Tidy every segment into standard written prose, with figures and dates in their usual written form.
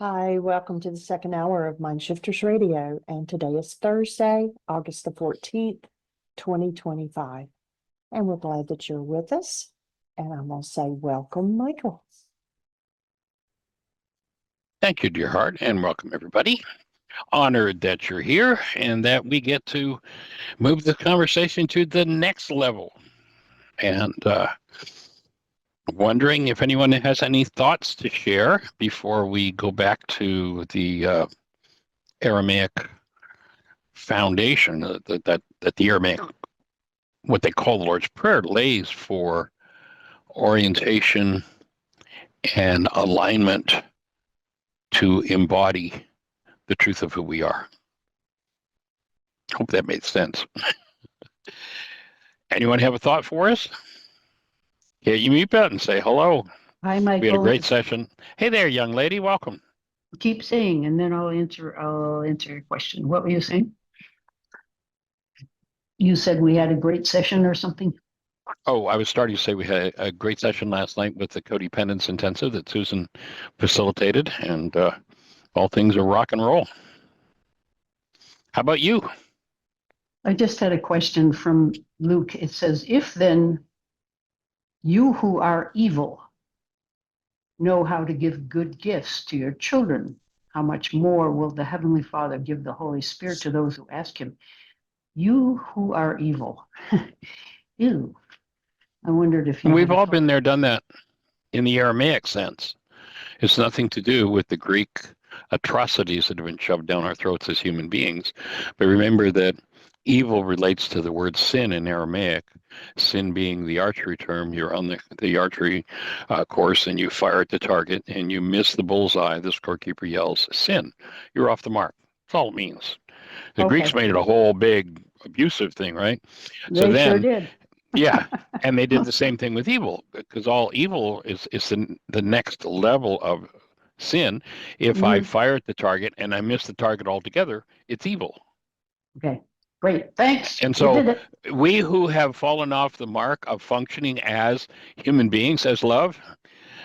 Hi, welcome to the second hour of Mindshifters Radio, and today is Thursday, August the 14th, 2025. And we're glad that you're with us. And I'm going to say welcome, Michael. Thank you, dear heart, and welcome everybody. Honored that you're here and that we get to move the conversation to the next level. And wondering if anyone has any thoughts to share before we go back to the Aramaic foundation that the Aramaic, what they call the Lord's Prayer, lays for orientation and alignment to embody the truth of who we are. Hope that made sense. Anyone have a thought for us? Hit your mute button and say hello. Hi, We had a Michael. great session. Hey there, young lady. Welcome. Keep saying, and then I'll answer your question. What were you saying? You said we had a great session or something? Oh, I was starting to say we had a great session last night with the Codependence Intensive that Susan facilitated, and all things are rock and roll. How about you? I just had a question from Luke. It says, if then you who are evil know how to give good gifts to your children, how much more will the Heavenly Father give the Holy Spirit to those who ask Him? You who are evil. Ew. I wondered if you We've had a all thought. been there, done that in the Aramaic sense. It's nothing to do with the Greek atrocities that have been shoved down our throats as human beings. But remember that evil relates to the word sin in Aramaic. Sin being the archery term, you're on the archery course and you fire at the target and you miss the bullseye. The scorekeeper yells, sin. You're off the mark. That's all it means. The Greeks made it a whole big abusive thing, right? They sure did. Yeah, and they did the same thing with evil, because all evil is the next level of sin. If I fire at the target and I miss the target altogether, it's evil. Okay, great. Thanks. And You did so it. we who have fallen off the mark of functioning as human beings, as love,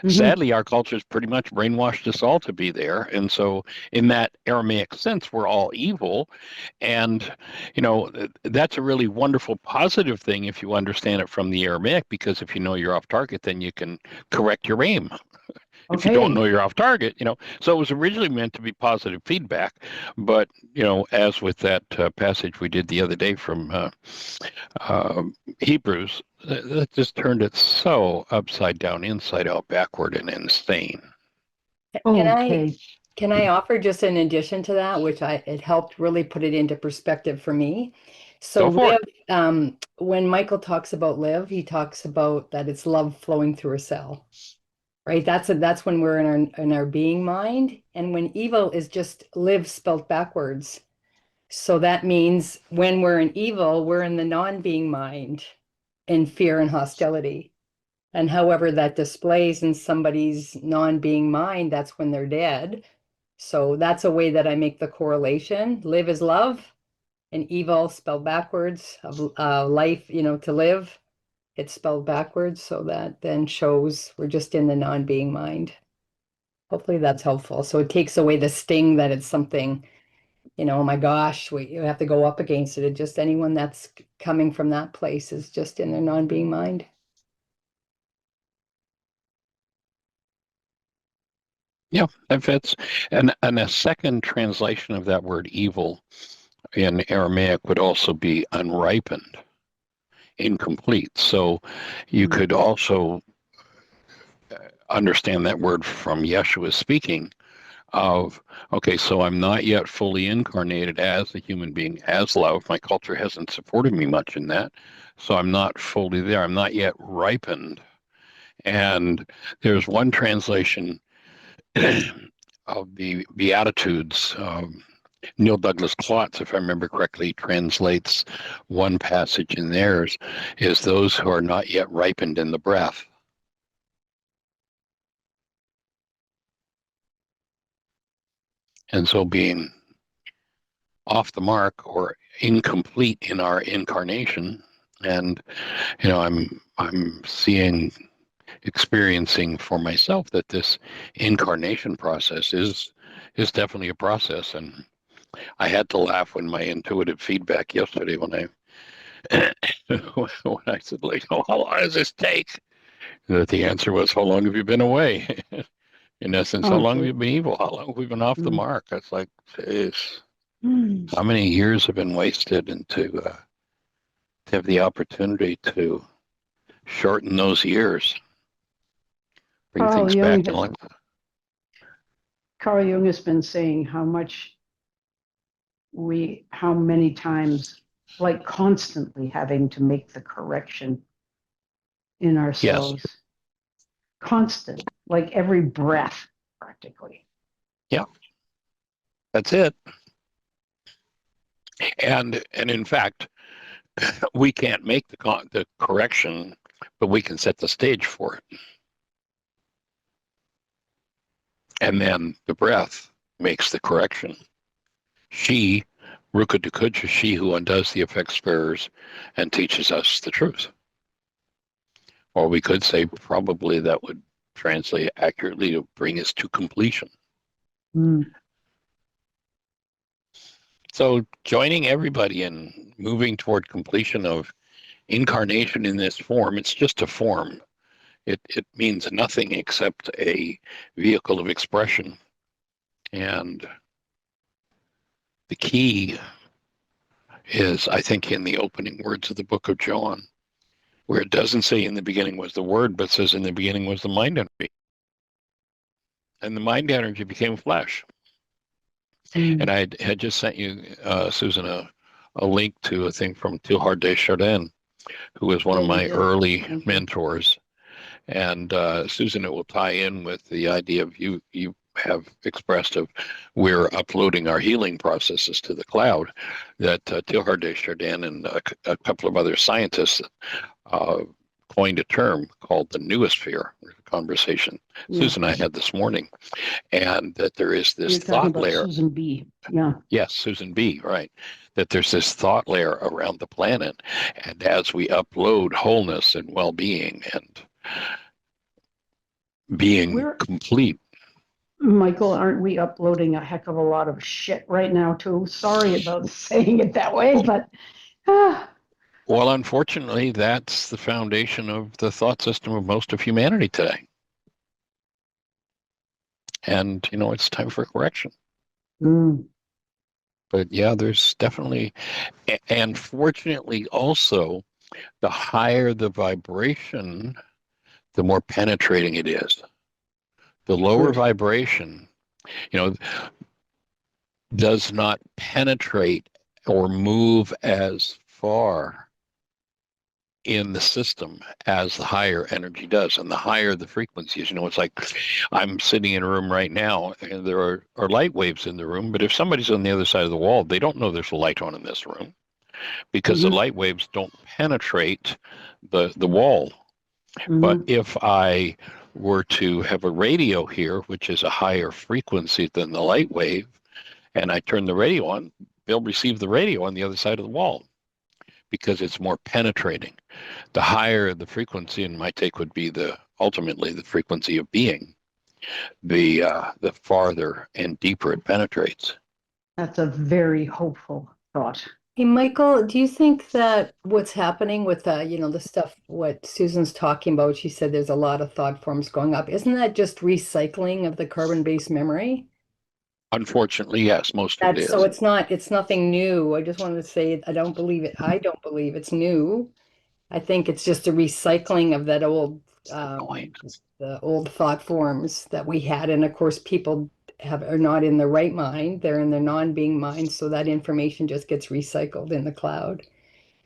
sadly, our culture has pretty much brainwashed us all to be there. And so, in that Aramaic sense, we're all evil. And, that's a really wonderful, positive thing if you understand it from the Aramaic, because if you know you're off target, then you can correct your aim. If you don't know you're off target, so it was originally meant to be positive feedback. But, as with that passage we did the other day from Hebrews, that just turned it so upside down, inside out, backward, and insane. Can I offer just an addition to that, which it helped really put it into perspective for me. So live, when Michael talks about live, he talks about that it's love flowing through a cell, right? That's when we're in our being mind, and when evil is just live spelled backwards. So that means when we're in evil, we're in the non-being mind, in fear and hostility. And however that displays in somebody's non-being mind, that's when they're dead. So that's a way that I make the correlation. Live is love, and evil spelled backwards of life, to live, it's spelled backwards. So that then shows we're just in the non-being mind. Hopefully that's helpful. So it takes away the sting that it's something, oh my gosh, you have to go up against it. And just anyone that's coming from that place is just in their non-being mind. Yeah, that fits. And a second translation of that word evil in Aramaic would also be unripened, incomplete. So you could also understand that word from Yeshua speaking of, okay, so I'm not yet fully incarnated as a human being, as love. My culture hasn't supported me much in that. So I'm not fully there. I'm not yet ripened. And there's one translation of the Beatitudes. Neil Douglas Klotz, if I remember correctly, translates one passage in theirs is those who are not yet ripened in the breath. And so being off the mark or incomplete in our incarnation, and I'm seeing experiencing for myself that this incarnation process is definitely a process. And I had to laugh when my intuitive feedback yesterday when I when I said, like, oh, how long does this take? That the answer was, how long have you been away? In essence, how Oh, long have gee. you been evil? How long have we been off the Mm. mark? It's like, geez, Mm. how many years have been wasted and to have the opportunity to shorten those years, bring Carl things Jung back to has life. Carl Jung has been saying how many times, like constantly having to make the correction in Yes, ourselves. Constant, like every breath, practically. yeah, that's it. And in fact, we can't make the correction, but we can set the stage for it. And then the breath makes the correction. She, Ruka Dukuja, she who undoes the effects bearers and teaches us the truth. Or we could say probably that would translate accurately to bring us to completion. Mm. So joining everybody in moving toward completion of incarnation in this form, it's just a form. It means nothing except a vehicle of expression. And the key is, I think, in the opening words of the book of John, where it doesn't say in the beginning was the word, but says in the beginning was the mind energy. And the mind energy became flesh. Mm. And I had just sent you, Susan, a link to a thing from Teilhard de Chardin, who was one Yeah, of you my did. early Thank you. mentors. And Susan, it will tie in with the idea of you have expressed of we're uploading our healing processes to the cloud. That Teilhard de Chardin and a couple of other scientists uh, coined a term called the noosphere. A conversation Yeah. Susan and I had this morning, and that there is this You're talking thought about layer. Susan B. Yeah. Yes, Susan B. Right. That there's this thought layer around the planet, and as we upload wholeness and well-being and being We're, complete. Michael, aren't we uploading a heck of a lot of shit right now, too? Sorry about saying it that way, but Well, unfortunately, that's the foundation of the thought system of most of humanity today. And, it's time for correction. Mm. But yeah, there's definitely, and fortunately also, the higher the vibration, the more penetrating it is. The lower Good. vibration, you know, does not penetrate or move as far in the system as the higher energy does. And the higher the frequencies, it's like I'm sitting in a room right now and there are light waves in the room, but if somebody's on the other side of the wall, they don't know there's a light on in this room because the Mm-hmm. light waves don't penetrate the wall. But Mm-hmm. if I were to have a radio here, which is a higher frequency than the light wave, and I turn the radio on, they'll receive the radio on the other side of the wall because it's more penetrating. The higher the frequency, and my take would be ultimately the frequency of being, the farther and deeper it penetrates. That's a very hopeful thought. Hey, Michael, do you think that what's happening with the stuff what Susan's talking about, she said there's a lot of thought forms going up. Isn't that just recycling of the carbon-based memory? Unfortunately, yes, most of it So is. it's nothing new. I just wanted to say I don't believe it. I don't believe it's new. I think it's just a recycling of that Point. the old thought forms that we had. And of course, people are not in the right mind. They're in their non-being mind. So that information just gets recycled in the cloud.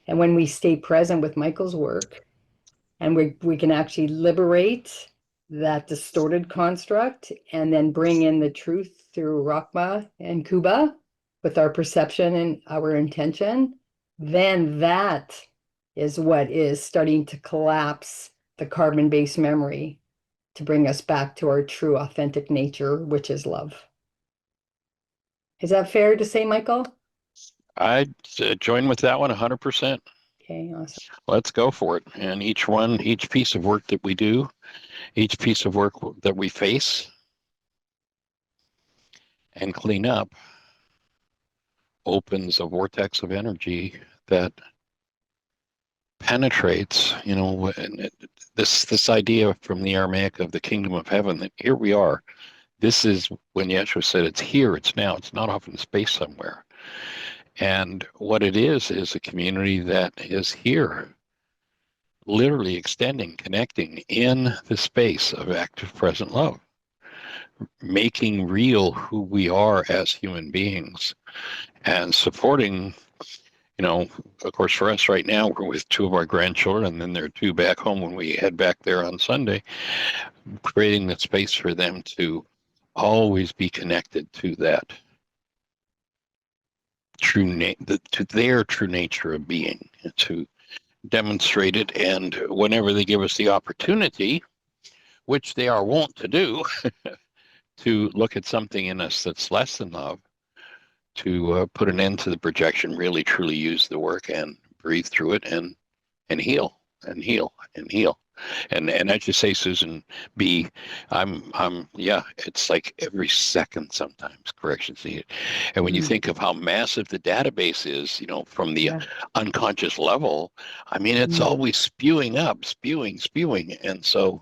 And when we stay present with Michael's work and we can actually liberate that distorted construct and then bring in the truth through Rakma and Kuba with our perception and our intention, then that is what is starting to collapse the carbon-based memory to bring us back to our true authentic nature, which is love. Is that fair to say, Michael? I join with that one 100%. Okay, awesome. Let's go for it. And each piece of work that we do, each piece of work that we face and clean up opens a vortex of energy that penetrates, this idea from the Aramaic of the kingdom of heaven, that here we are. This is when Yeshua said it's here, it's now, it's not off in space somewhere. And what it is a community that is here, literally extending, connecting in the space of active present love, making real who we are as human beings and supporting, of course, for us right now, we're with two of our grandchildren, and then there are two back home when we head back there on Sunday, creating the space for them to always be connected to that to their true nature of being, to demonstrate it. And whenever they give us the opportunity, which they are wont to do, to look at something in us that's less than love, to put an end to the projection, really truly use the work and breathe through it and heal and heal and heal. And as you say, Susan B, yeah, it's like every second sometimes corrections needed. And when you think of how massive the database is, from the unconscious level, I mean, it's always spewing up, spewing. And so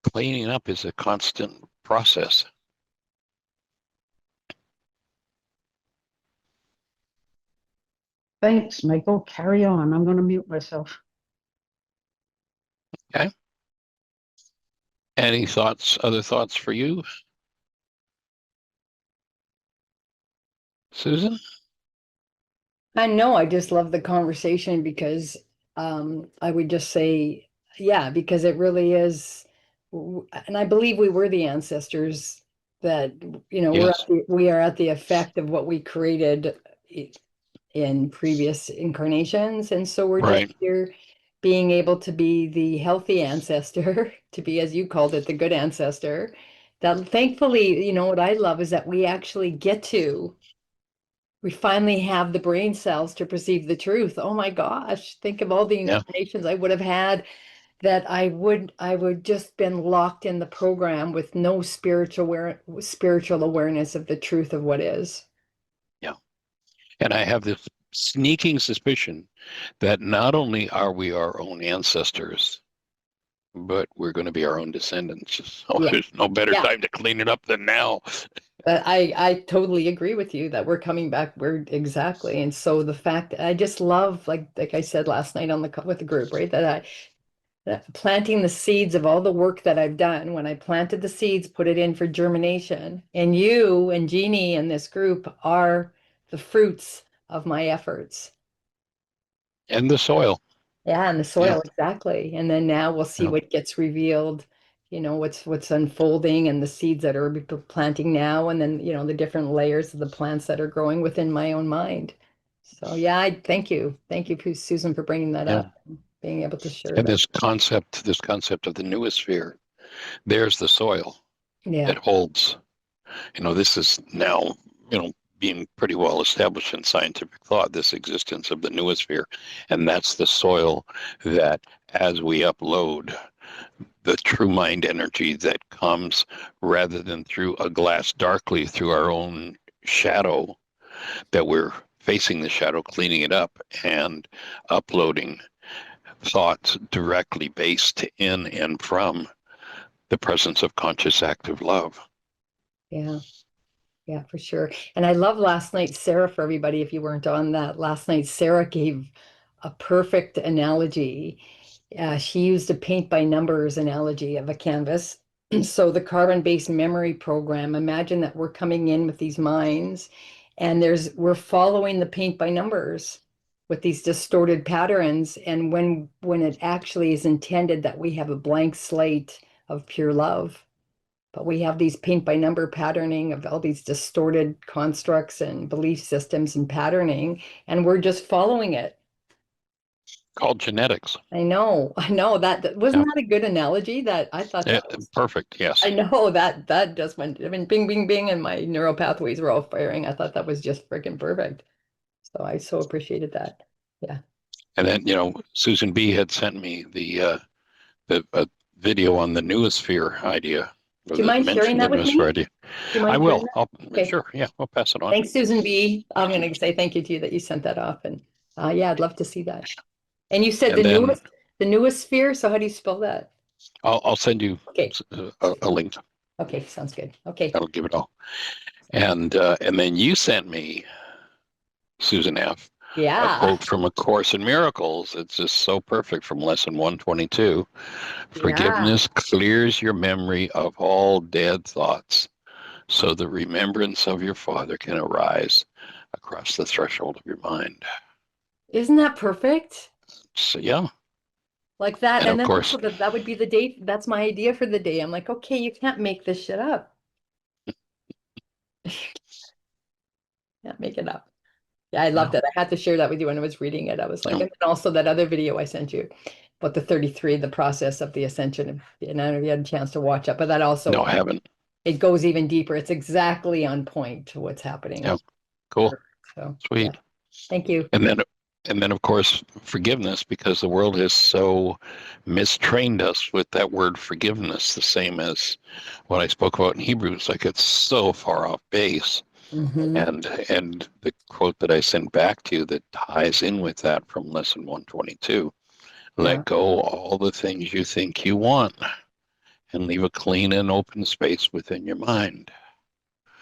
cleaning up is a constant process. Thanks, Michael. Carry on. I'm going to mute myself. Okay. Any other thoughts for you, Susan? I know, I just love the conversation because I would just say, yeah, because it really is, and I believe we were the ancestors that, Yes. we are at the effect of what we created in previous incarnations. And so we're just Right. here being able to be the healthy ancestor, to be, as you called it, the good ancestor. That thankfully, what I love is that we finally have the brain cells to perceive the truth. Oh my gosh, think of all the Yeah. incarnations I would have had that I would just been locked in the program with no spiritual awareness of the truth of what is. Yeah. And I have this sneaking suspicion that not only are we our own ancestors, but we're going to be our own descendants. So Yeah. there's no better Yeah. time to clean it up than now. I totally agree with you that we're coming back. We're exactly. And so the fact I just love, like I said last night with the group, right? That planting the seeds of all the work that I've done. When I planted the seeds, put it in for germination. And you and Jeannie and this group are the fruits of my efforts. And the soil. Yeah, and the soil, exactly. And then now we'll see Yeah. what gets revealed, what's unfolding and the seeds that are planting now, and then, the different layers of the plants that are growing within my own mind. So yeah, I thank you. Thank you, Susan, for bringing that up, and being able to share And that. this concept of the noosphere, there's the soil. Yeah. It holds. This is now, being pretty well established in scientific thought, this existence of the noosphere. And that's the soil that, as we upload the true mind energy that comes rather than through a glass darkly through our own shadow, that we're facing the shadow, cleaning it up and uploading thoughts directly based in and from the presence of conscious active love. Yeah. Yeah, for sure. And I love last night, Sarah, for everybody, if you weren't on that, last night, Sarah gave a perfect analogy. She used a paint by numbers analogy of a canvas. So the carbon-based memory program, imagine that we're coming in with these minds and we're following the paint by numbers with these distorted patterns. And when it actually is intended that we have a blank slate of pure love, but we have these paint by number patterning of all these distorted constructs and belief systems and patterning, and we're just following it. Called genetics. I know that wasn't that a good analogy? That I thought that was perfect. Yes. I know that just went, I mean, bing, bing, bing, and my neural pathways were all firing. I thought that was just freaking perfect. So I so appreciated that. Yeah. And then, Susan B. had sent me the video on the noosphere idea, or Do you the mind sharing dimension, the that with noosphere me? idea. Do you I mind sharing will. that? Okay. Sure. Yeah, I'll pass it on. Thanks, Susan B. I'm going to say thank you to you that you sent that off. And yeah, I'd love to see that. And you said And then the newest sphere. So how do you spell that? I'll send you Okay. a link. Okay. Sounds good. Okay. That'll give it all. And then you sent me, Susan F., a Yeah. quote from A Course in Miracles. It's just so perfect, from lesson 122. Yeah. Forgiveness clears your memory of all dead thoughts, so the remembrance of your Father can arise across the threshold of your mind. Isn't that perfect? So, yeah. Like that. And And of then course, also that would be the date. That's my idea for the day. I'm like, okay, you can't make this shit up. Can't make it up. Yeah, I loved it. I had to share that with you when I was reading it. I was like, no, and then also that other video I sent you about the 33, the process of the ascension. And I don't know if you had a chance to watch it, but that also, I haven't. it goes even deeper. It's exactly on point to what's happening. Yeah, cool. So, Sweet. yeah. Thank you. And then, of course, forgiveness, because the world has so mistrained us with that word forgiveness, the same as what I spoke about in Hebrews. Like, it's so far off base. Mhm. And the quote that I sent back to you that ties in with that from lesson 122: Yeah. let go all the things you think you want, and leave a clean and open space within your mind.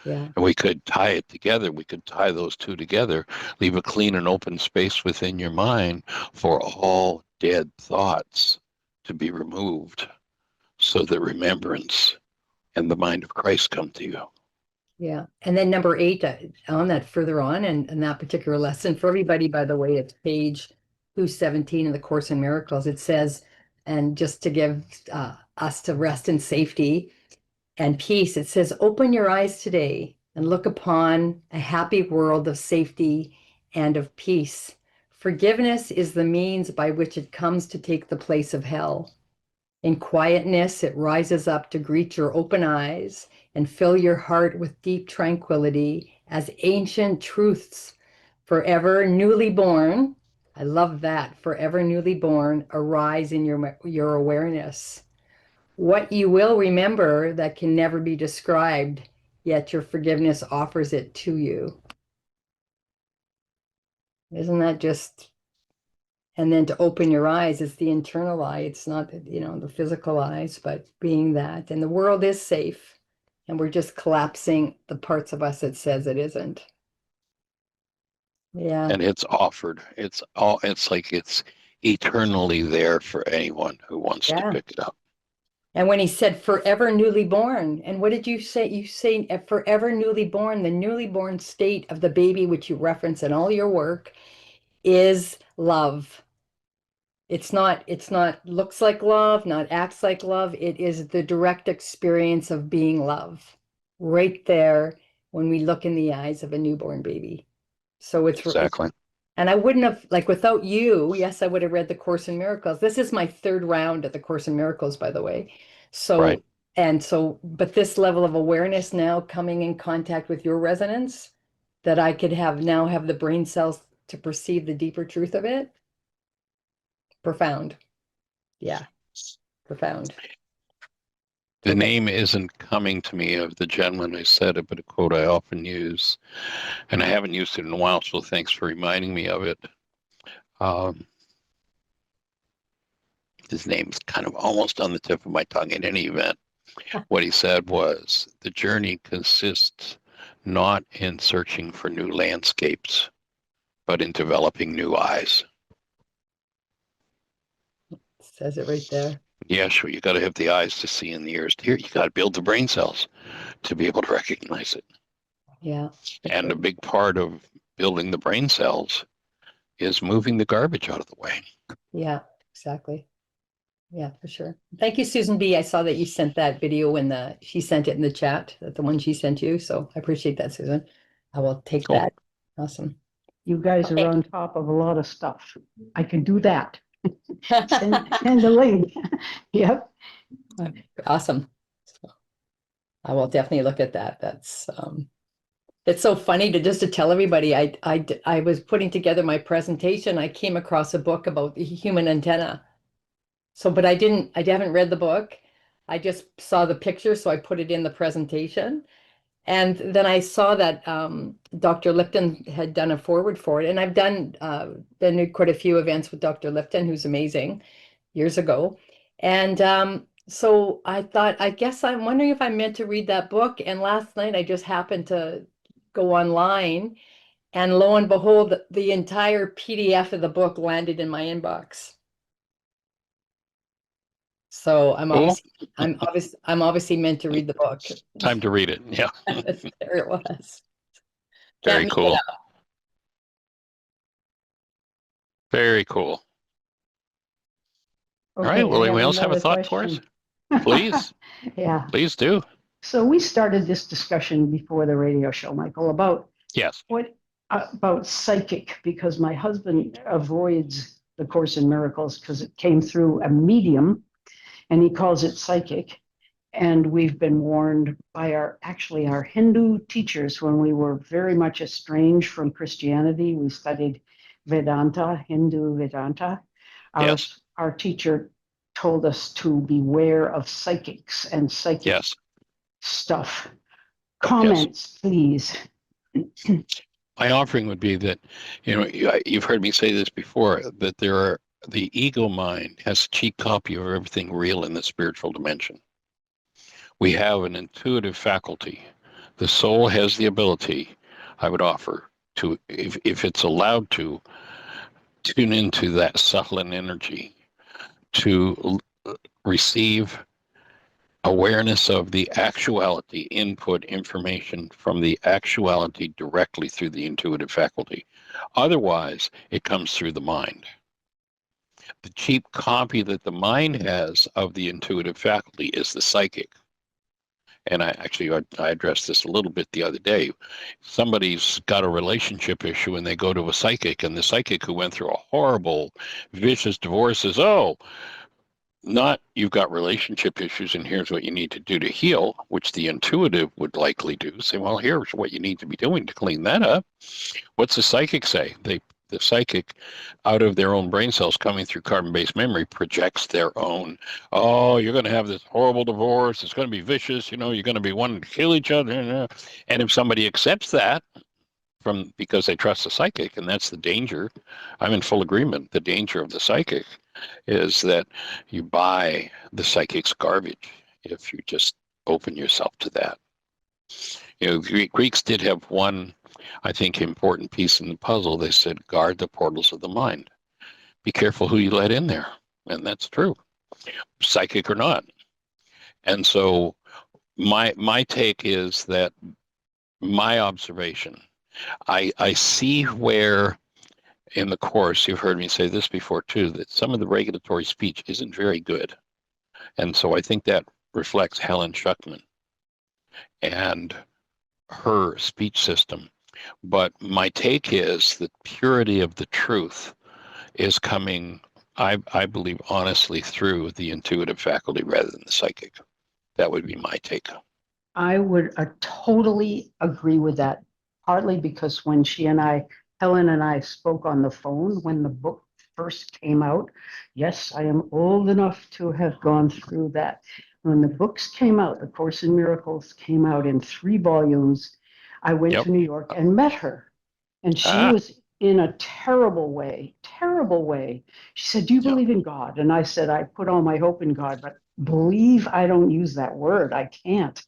Yeah. And we could tie it together. We could tie those two together. Leave a clean and open space within your mind for all dead thoughts to be removed, so that remembrance and the mind of Christ come to you. Yeah. And then number 8 on that further on and that particular lesson for everybody, by the way, it's page 217 in the Course in Miracles. It says, and just to give us to rest in safety and peace, it says, open your eyes today and look upon a happy world of safety and of peace. Forgiveness is the means by which it comes to take the place of hell. In quietness, it rises up to greet your open eyes and fill your heart with deep tranquility as ancient truths, forever newly born. I love that. Forever newly born, arise in your awareness. What you will remember that can never be described, yet your forgiveness offers it to you. Isn't that just, and then to open your eyes, it's the internal eye. It's not, the physical eyes, but being that. And the world is safe. And we're just collapsing the parts of us that says it isn't. Yeah. And it's offered. It's like it's eternally there for anyone who wants to Yeah. pick it up. And when he said forever newly born, and what did you say? You say forever newly born, the newly born state of the baby, which you reference in all your work, is love. It's not looks like love, not acts like love. It is the direct experience of being love right there when we look in the eyes of a newborn baby. So Exactly. and I wouldn't have, like, without you, yes, I would have read the Course in Miracles. This is my 3rd round at the Course in Miracles, by the way. So, Right. but this level of awareness now coming in contact with your resonance, that I could have the brain cells to perceive the deeper truth of it. Profound. Yeah. Profound. The name isn't coming to me of the gentleman who said it, but a quote I often use, and I haven't used it in a while, so thanks for reminding me of it. His name's kind of almost on the tip of my tongue in any event. What he said was, the journey consists not in searching for new landscapes, but in developing new eyes. Says it right there. Yeah, sure. You got to have the eyes to see and the ears to hear. You got to build the brain cells to be able to recognize it. Yeah. And a big part of building the brain cells is moving the garbage out of the way. Yeah, exactly. Yeah, for sure. Thank you, Susan B. I saw that you sent that video she sent it in the chat, the one she sent you. So I appreciate that, Susan. I will take Cool. that. Awesome. You guys Okay. are on top of a lot of stuff. I can do that. Send the link. Yep. Awesome. So I will definitely look at that. That's It's so funny to tell everybody. I was putting together my presentation. I came across a book about the human antenna. So, but I haven't read the book. I just saw the picture, so I put it in the presentation. And then I saw that Dr. Lipton had done a forward for it. And I've been to quite a few events with Dr. Lipton, who's amazing, years ago. And so I thought, I guess I'm wondering if I'm meant to read that book. And last night I just happened to go online, and lo and behold, the entire PDF of the book landed in my inbox. So I'm Cool. obviously meant to read the book. Time to read it. Yeah. There it was. Very Can't make it cool. up. Very cool. All Okay, right. Will I anyone have else have a another thought for us? question. Please. Yeah. Please do. So we started this discussion before the radio show, Michael, about Yes. about psychic, because my husband avoids the Course in Miracles because it came through a medium, and he calls it psychic. And we've been warned by our Hindu teachers when we were very much estranged from Christianity. We studied Vedanta, Hindu Vedanta. Yes. Our teacher told us to beware of psychics and psychic Yes. stuff. Comments, please. My offering would be that, you've heard me say this before, that the ego mind has a cheap copy of everything real in the spiritual dimension. We have an intuitive faculty. The soul has the ability, I would offer, to, if it's allowed to, tune into that subtle energy, to receive awareness of the actuality, input information from the actuality directly through the intuitive faculty. Otherwise, it comes through the mind. The cheap copy that the mind has of the intuitive faculty is the psychic. And I addressed this a little bit the other day. Somebody's got a relationship issue and they go to a psychic, and the psychic who went through a horrible, vicious divorce says, oh, not you've got relationship issues and here's what you need to do to heal, which the intuitive would likely do. Say, well, here's what you need to be doing to clean that up. What's the psychic say? The psychic, out of their own brain cells coming through carbon-based memory, projects their own, oh, you're going to have this horrible divorce. It's going to be vicious. You're going to be wanting to kill each other. And if somebody accepts that because they trust the psychic, and that's the danger, I'm in full agreement. The danger of the psychic is that you buy the psychic's garbage if you just open yourself to that. Greeks did have one, I think, important piece in the puzzle. They said, guard the portals of the mind. Be careful who you let in there. And that's true, psychic or not. And so my take is that my observation, I see where in the Course, you've heard me say this before too, that some of the regulatory speech isn't very good. And so I think that reflects Helen Schuckman and her speech system. But my take is that purity of the truth is coming, I believe, honestly through the intuitive faculty rather than the psychic. That would be my take. I would totally agree with that, partly because when Helen and I spoke on the phone when the book first came out. Yes, I am old enough to have gone through that. When the books came out, The Course in Miracles came out in 3 volumes, I went to New York and met her. And she was in a terrible way. She said, do you believe in God? And I said, I put all my hope in God, but believe, I don't use that word. I can't.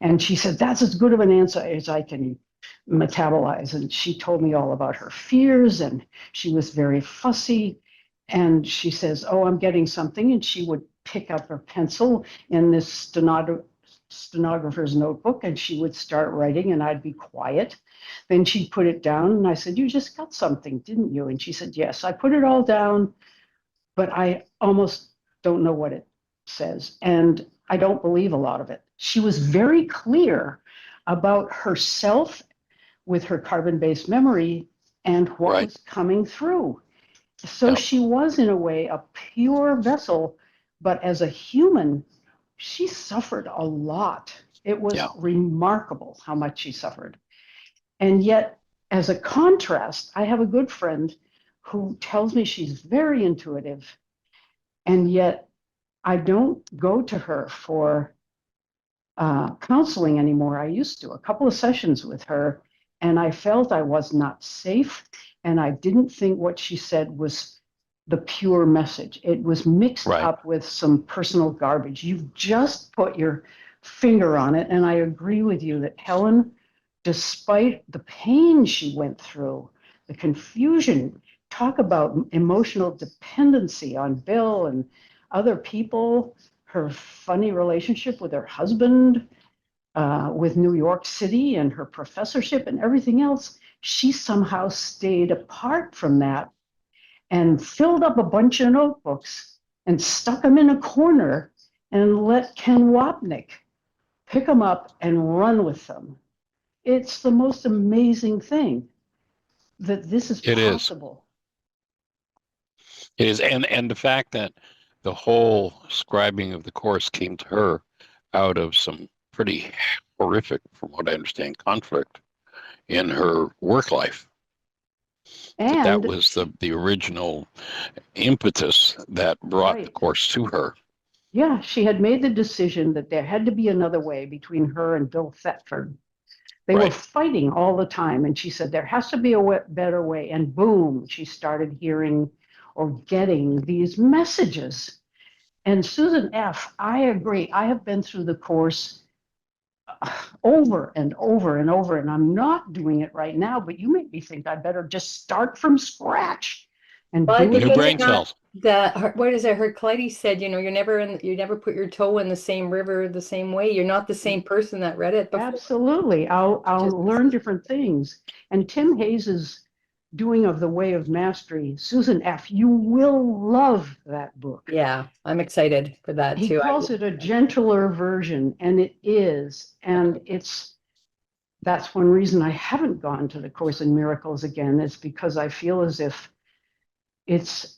And she said, that's as good of an answer as I can metabolize. And she told me all about her fears, and she was very fussy. And she says, oh, I'm getting something. And she would pick up her pencil in this stenographer's notebook, and she would start writing, and I'd be quiet. Then she'd put it down, and I said, you just got something, didn't you? And she said, yes. I put it all down, but I almost don't know what it says. And I don't believe a lot of it. She was very clear about herself with her carbon-based memory and what was coming through. So she was, in a way, a pure vessel, but as a human, she suffered a lot. It was remarkable how much she suffered. And yet, as a contrast, I have a good friend who tells me she's very intuitive, and yet I don't go to her for counseling anymore. I used to, a couple of sessions with her, and I felt I was not safe, and I didn't think what she said was the pure message. It was mixed Right. up with some personal garbage. You've just put your finger on it, and I agree with you that Helen, despite the pain she went through, the confusion, talk about emotional dependency on Bill and other people, her funny relationship with her husband, with New York City and her professorship and everything else, she somehow stayed apart from that and filled up a bunch of notebooks and stuck them in a corner and let Ken Wapnick pick them up and run with them. It's the most amazing thing that this is It is. possible. It is, and the fact that the whole scribing of the course came to her out of some pretty horrific, from what I understand, conflict in her work life. That And was the original impetus that brought the right. course to her. Yeah, she had made the decision that there had to be another way between her and Bill Thetford. They were Right. fighting all the time. And she said, there has to be a better way. And boom, she started hearing or getting these messages. And Susan F., I agree. I have been through the course over and over and over, and I'm not doing it right now, but you make me think I better just start from scratch and Well, I do think it New it's brain again. not cells. what is it? Herclides said, you never put your toe in the same river the same way. You're not the same person that read it before. Absolutely. I'll Just- learn different things. And Tim Hayes's doing of the Way of Mastery, Susan F., you will love that book. Yeah, I'm excited for that He too. calls it a gentler version, and it is. And that's one reason I haven't gone to the Course in Miracles again, is because I feel as if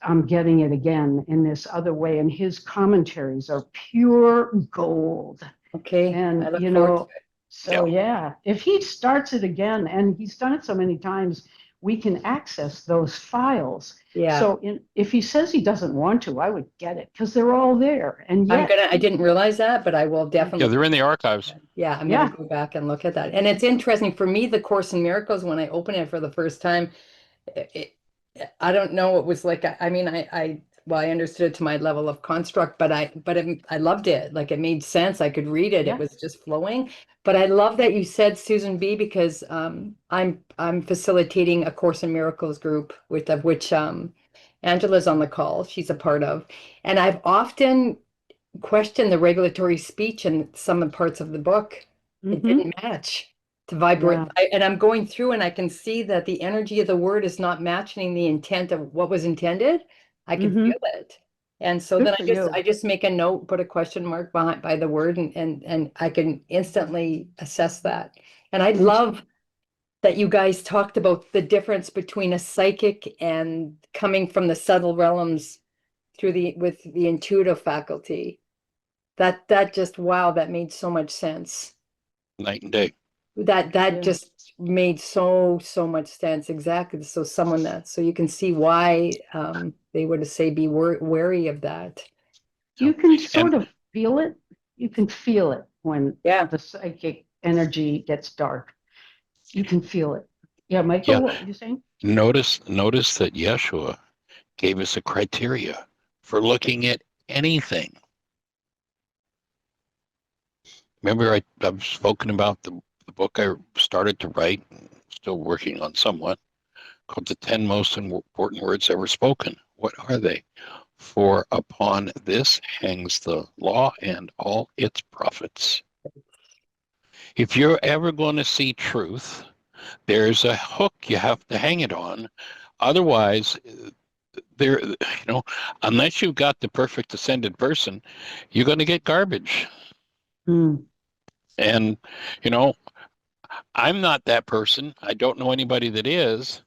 I'm getting it again in this other way. And his commentaries are pure gold. Okay, I And, look forward to it. so yeah, if he starts it again, and he's done it so many times, we can access those files. Yeah, So if he says he doesn't want to, I would get it because they're all there. And yet, I didn't realize that, but I will Yeah, definitely. they're in the archives. Yeah, I'm yeah, gonna go back and look at that. And it's interesting for me, the Course in Miracles, when I open it for the first time, it, I don't know, it was like, I mean, well, I understood it to my level of construct, but I loved it. Like it made sense. I could read it. yeah. It was just flowing. But I love that you said Susan B, because I'm facilitating a Course in Miracles group of which Angela's on the call. She's a part of, and I've often questioned the regulatory speech in some parts of the book. It Mm-hmm. didn't match to vibrate. Yeah. And I'm going through and I can see that the energy of the word is not matching the intent of what was intended. I can Mm-hmm. feel it. And so Good then for you. I just make a note, put a question mark by the word, and I can instantly assess that. And I love that you guys talked about the difference between a psychic and coming from the subtle realms with the intuitive faculty. That just, wow, that made so much sense. Night and day. That Yeah. just made so much sense. Exactly. So you can see why they would say be wary of that. You can sort And of feel it. You can feel it when Yeah. the psychic energy gets dark. You can feel it. Yeah, Michael, yeah, what were you saying? notice that Yeshua gave us a criteria for looking at anything. Remember, I've spoken about the book I started to write, still working on somewhat, called The 10 Most Important Words Ever Spoken. What are they? For upon this hangs the law and all its prophets. If you're ever going to see truth, there's a hook you have to hang it on. Otherwise, unless you've got the perfect ascended person, you're going to get garbage. Mm. And, I'm not that person. I don't know anybody that is,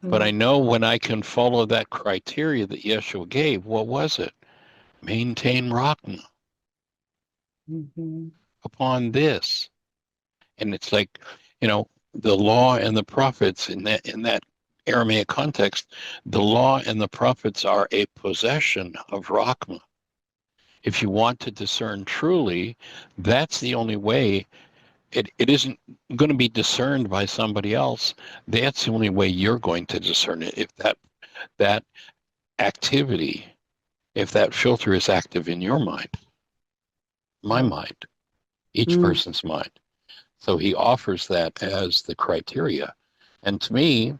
but I know when I can follow that criteria that Yeshua gave, what was it? Maintain Rachna Mm-hmm. upon this. And it's like, the law and the prophets in that Aramaic context, the law and the prophets are a possession of Rahma. If you want to discern truly, that's the only way. It isn't going to be discerned by somebody else. That's the only way you're going to discern it. If that activity, if that filter is active in your mind, my mind, each person's mind. So he offers that as the criteria. And to me,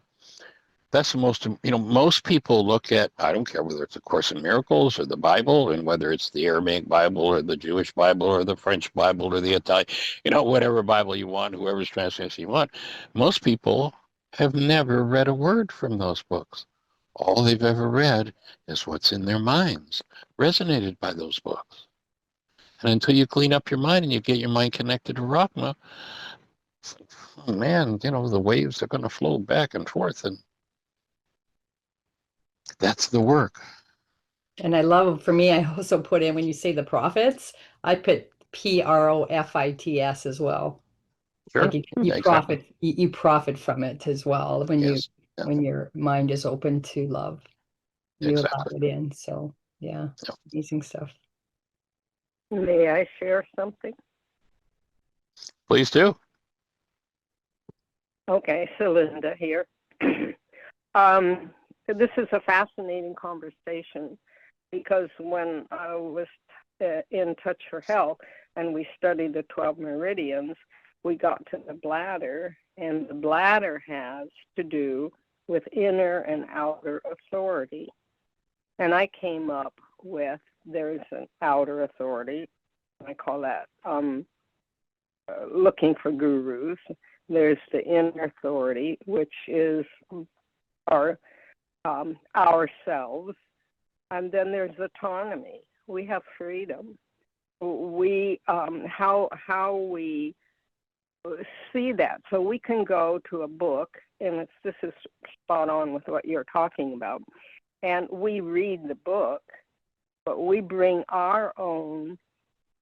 that's the most, most people look at, I don't care whether it's A Course in Miracles or the Bible, and whether it's the Aramaic Bible or the Jewish Bible or the French Bible or the Italian, whatever Bible you want, whoever's translation you want. Most people have never read a word from those books. All they've ever read is what's in their minds, resonated by those books. And until you clean up your mind and you get your mind connected to Rahma, oh man, the waves are going to flow back and forth, and that's the work. And I love, for me, I also put in, when you say the prophets, I put profits as well. Sure. Like you Exactly. profit, you profit from it as well when Yes. Yeah. when your mind is open to love, you allow Exactly. it in. So yeah, amazing stuff. May I share something? Please do. Okay, so Linda here. This is a fascinating conversation because when I was in Touch for Health and we studied the 12 meridians, we got to the bladder, and the bladder has to do with inner and outer authority. And I came up with, there's an outer authority, I call that looking for gurus. There's the inner authority, which is our ourselves, and then there's autonomy. We have freedom. We how we see that. So we can go to a book, and this is spot on with what you're talking about, and we read the book, but we bring our own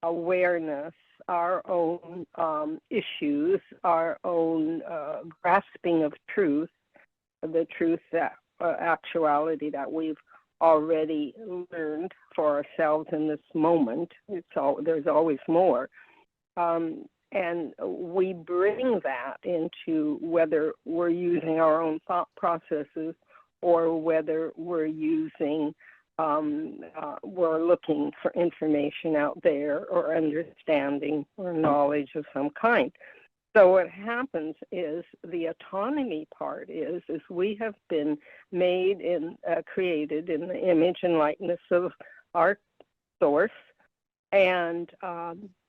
awareness, our own issues, our own grasping of truth, the truth that actuality that we've already learned for ourselves in this moment. There's always more. And we bring that into whether we're using our own thought processes or whether we're using we're looking for information out there or understanding or knowledge of some kind. So what happens is the autonomy part is we have been made and created in the image and likeness of our source, and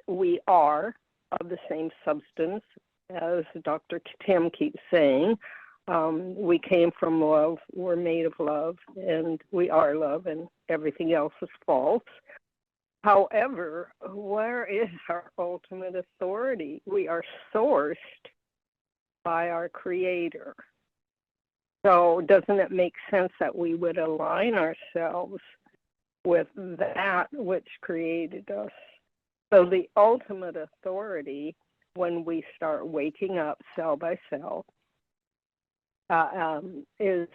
we are of the same substance, as Dr. Tim keeps saying. We came from love, we're made of love, and we are love, and everything else is false. However, where is our ultimate authority? We are sourced by our Creator. So doesn't it make sense that we would align ourselves with that which created us? So the ultimate authority, when we start waking up cell by cell, is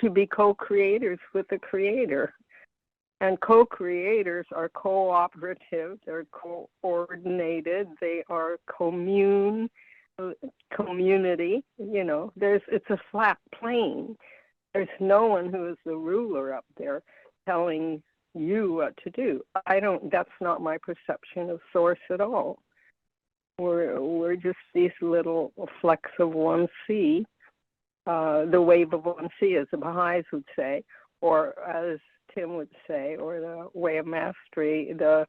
to be co-creators with the Creator. And co-creators are cooperative, they're coordinated, they are community, it's a flat plane. There's no one who is the ruler up there telling you what to do. That's not my perception of source at all. We're just these little flecks of 1C, the wave of 1C, as the Baha'is would say, or as Tim would say, or the way of mastery, the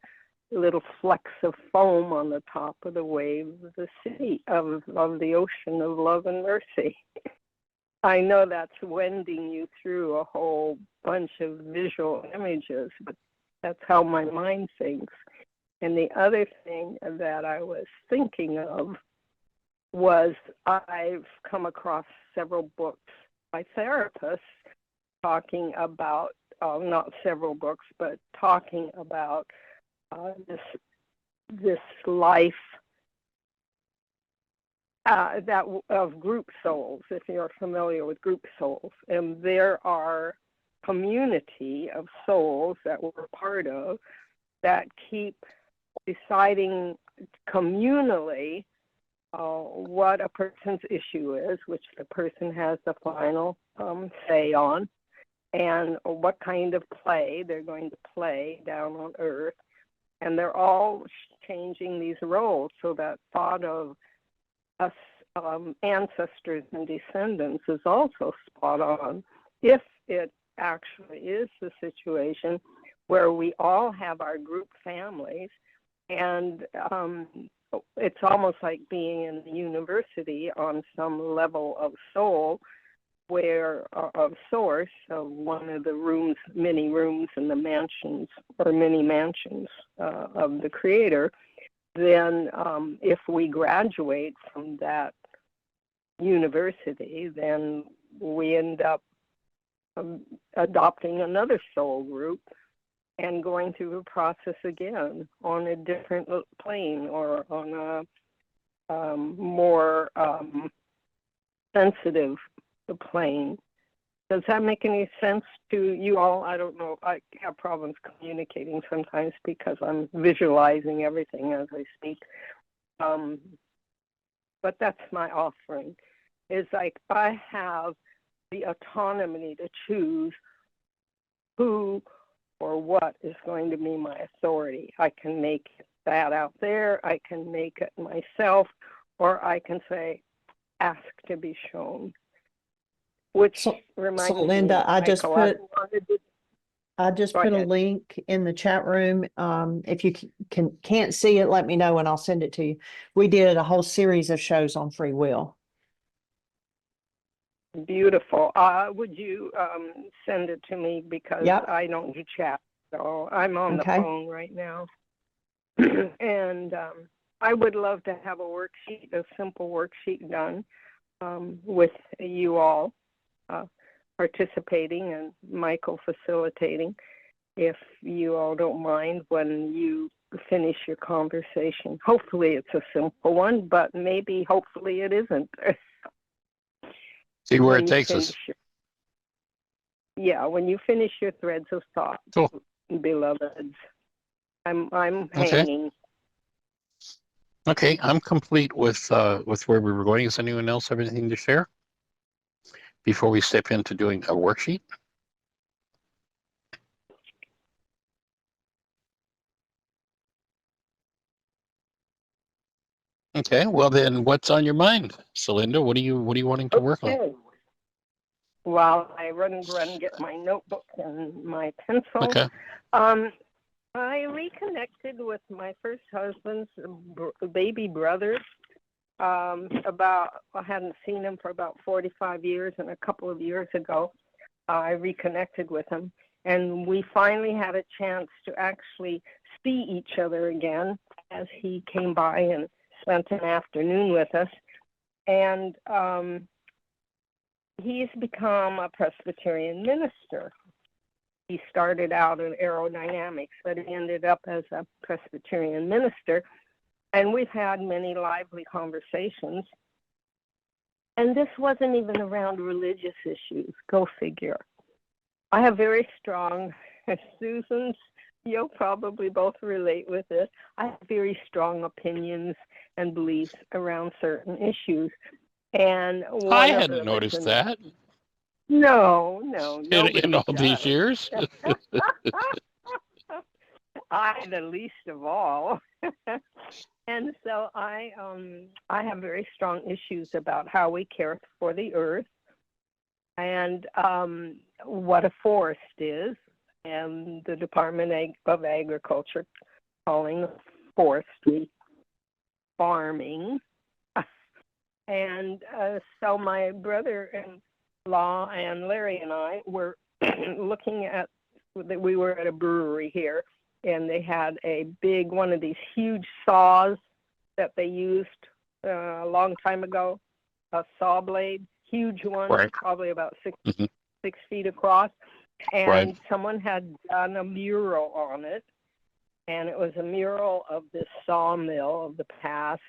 little flecks of foam on the top of the wave of the sea, of the ocean of love and mercy. I know that's wending you through a whole bunch of visual images, but that's how my mind thinks. And the other thing that I was thinking of was I've come across several books by therapists talking about, not several books, but talking about this life of group souls, if you're familiar with group souls. And there are community of souls that we're part of that keep deciding communally what a person's issue is, which the person has the final say on, and what kind of play they're going to play down on Earth. And they're all changing these roles, so that thought of us ancestors and descendants is also spot on. If it actually is the situation where we all have our group families, and it's almost like being in the university on some level of soul, where of source of one of the rooms, many rooms in the mansions or many mansions of the Creator, then if we graduate from that university, then we end up adopting another soul group and going through a process again on a different plane or on a more sensitive plane. Does that make any sense to you all? I don't know. I have problems communicating sometimes because I'm visualizing everything as I speak. But that's my offering. Is like I have the autonomy to choose who or what is going to be my authority. I can make that out there, I can make it myself, or I can say, ask to be shown. Which reminds so Linda, me, I just Michael, Go put a ahead. link in the chat room. If you can't see it, let me know and I'll send it to you. We did a whole series of shows on free will. Beautiful. Would you send it to me, because Yep. I don't do chat, so I'm on Okay. the phone right now. And I would love to have a worksheet, a simple worksheet done with you all participating and Michael facilitating, if you all don't mind, when you finish your conversation. Hopefully it's a simple one, but maybe hopefully it isn't. See where When it you takes us. when you finish your threads of thought, Cool. beloveds. I'm Okay. hanging. Okay, I'm complete with where we were going. Does anyone else have anything to share before we step into doing a worksheet? Okay, well then, what's on your mind, Celinda? What are you wanting to work on? Okay. While I run and get my notebook and my pencil, Okay. I reconnected with my first husband's baby brother. I hadn't seen him for about 45 years, and a couple of years ago, I reconnected with him, and we finally had a chance to actually see each other again as he came by and spent an afternoon with us. And he's become a Presbyterian minister. He started out in aerodynamics, but he ended up as a Presbyterian minister. And we've had many lively conversations. And this wasn't even around religious issues. Go figure. I have very strong, Susan's, you'll probably both relate with this. I have very strong opinions and beliefs around certain issues. And I hadn't noticed that. No, In all these years. I the least of all. And so I have very strong issues about how we care for the earth and what a forest is, and the Department of Agriculture calling forestry farming. And so my brother-in-law and Larry and I were looking at, we were at a brewery here, and they had a big, one of these huge saws that they used a long time ago, a saw blade, huge one, Right. probably about 6 feet across. And Right. someone had done a mural on it, and it was a mural of this sawmill of the past.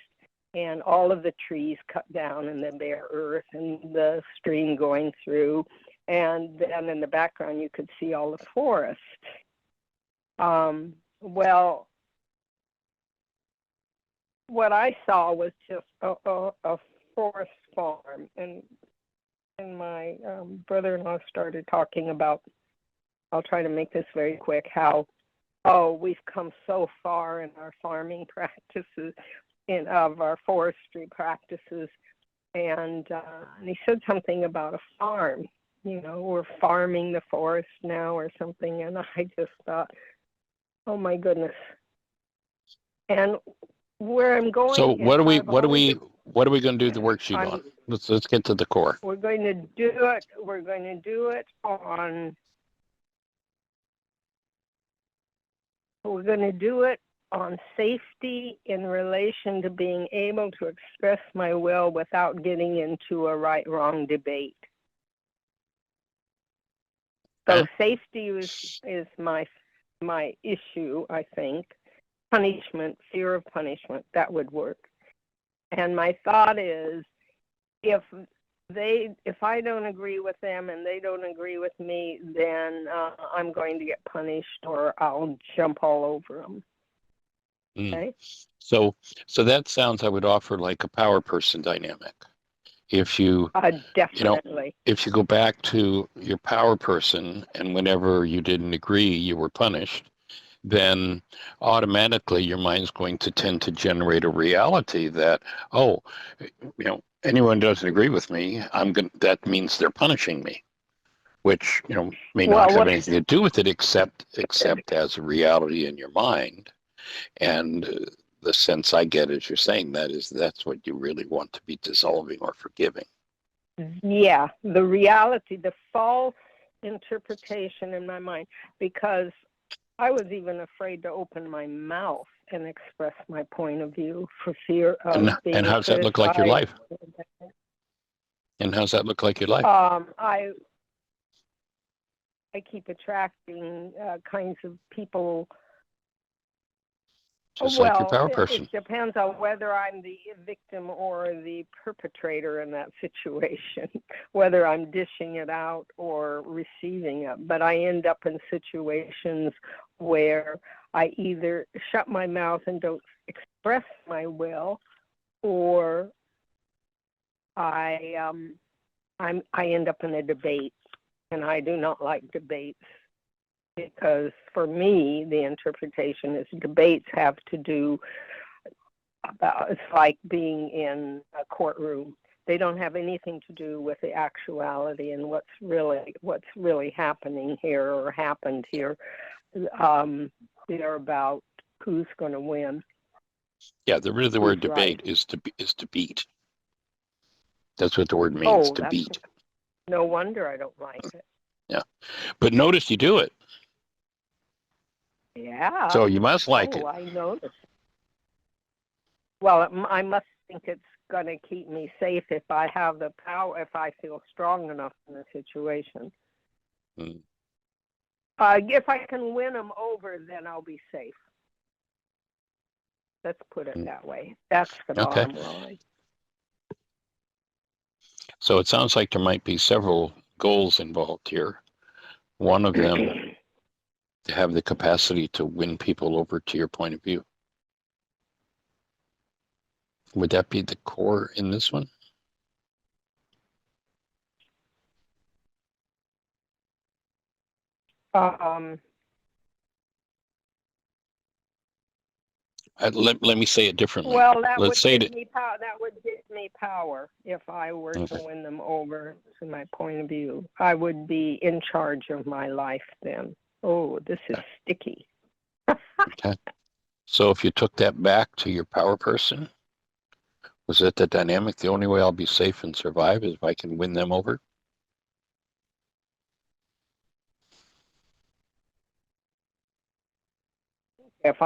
and all of the trees cut down and the bare earth and the stream going through. And then in the background, you could see all the forest. Well, what I saw was just a forest farm. And my brother-in-law started talking about, I'll try to make this very quick, how, we've come so far in our farming practices, of our forestry practices. And he said something about a farm. We're farming the forest now or something. And I just thought, oh my goodness. And where I'm going. So what are we going to do the worksheet on? Let's get to the core. We're going to do it. We're going to do it on. We're going to do it on safety in relation to being able to express my will without getting into a right-wrong debate. So safety is my issue, I think. Punishment, fear of punishment, that would work. And my thought is, if I don't agree with them and they don't agree with me, then I'm going to get punished or I'll jump all over them. Okay. So that sounds, I would offer like a power person dynamic. If you, definitely, if you go back to your power person and whenever you didn't agree, you were punished, then automatically your mind's going to tend to generate a reality that, anyone doesn't agree with me, that means they're punishing me, which, may not have anything to do with it except as a reality in your mind. And the sense I get as you're saying that's what you really want to be dissolving or forgiving. Yeah, the reality, the false interpretation in my mind, because I was even afraid to open my mouth and express my point of view for fear of being And how does that look like your life? And how's that look like your life? I keep attracting kinds of people. Just like your power person. It depends on whether I'm the victim or the perpetrator in that situation, whether I'm dishing it out or receiving it. But I end up in situations where I either shut my mouth and don't express my will, or I end up in a debate, and I do not like debates. Because for me, the interpretation is debates have to do about, it's like being in a courtroom. They don't have anything to do with the actuality and what's really happening here or happened here. They're about who's going to win. Yeah, the word debate is to beat. That's what the word means, to beat. No wonder I don't like it. Yeah, but notice you do it. Yeah. So you must like it. Oh, I noticed. Well, I must think it's going to keep me safe if I have the power, if I feel strong enough in the situation. If I can win them over, then I'll be safe. Let's put it that way. That's the bottom line. So it sounds like there might be several goals involved here. One of them, to have the capacity to win people over to your point of view. Would that be the core in this one? Let me say it differently. Well, that would give me power if I were to win them over to my point of view. I would be in charge of my life then. Oh, this is sticky. Okay. So if you took that back to your power person, was it the dynamic? The only way I'll be safe and survive is if I can win them over? If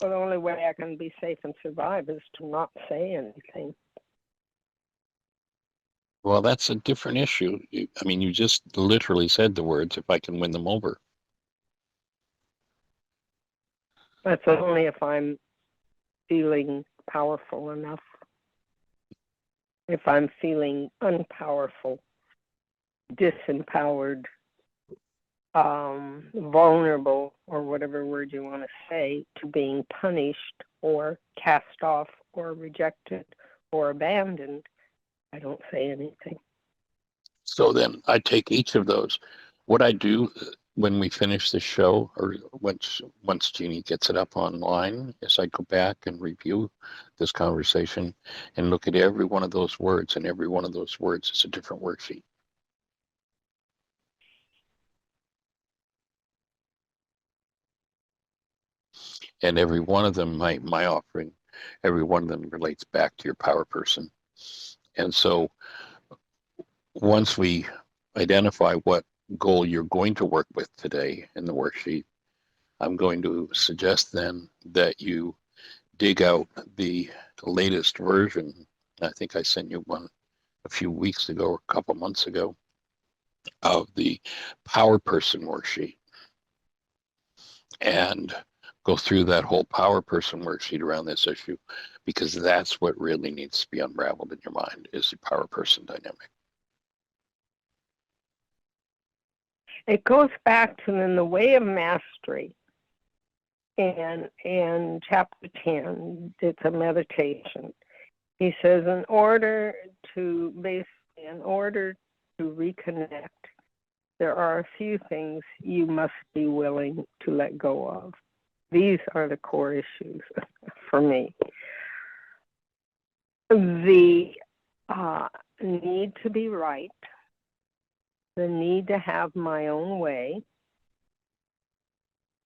the only way I can be safe and survive is to not say anything. Well, that's a different issue. You just literally said the words, if I can win them over. That's only if I'm feeling powerful enough. if I'm feeling unpowerful, disempowered, vulnerable, or whatever word you want to say, to being punished or cast off or rejected or abandoned, I don't say anything. So then I take each of those. What I do when we finish the show, or once Jeannie gets it up online, is I go back and review this conversation and look at every one of those words, and every one of those words is a different worksheet. And every one of them, my offering, every one of them relates back to your power person. And so once we identify what goal you're going to work with today in the worksheet, I'm going to suggest then that you dig out the latest version. I think I sent you one a few weeks ago or a couple months ago of the power person worksheet, and go through that whole power person worksheet around this issue, because that's what really needs to be unraveled in your mind, is the power person dynamic. It goes back to in the way of mastery. And in chapter 10, it's a meditation. He says, in order to reconnect, there are a few things you must be willing to let go of. These are the core issues for me. The need to be right, the need to have my own way,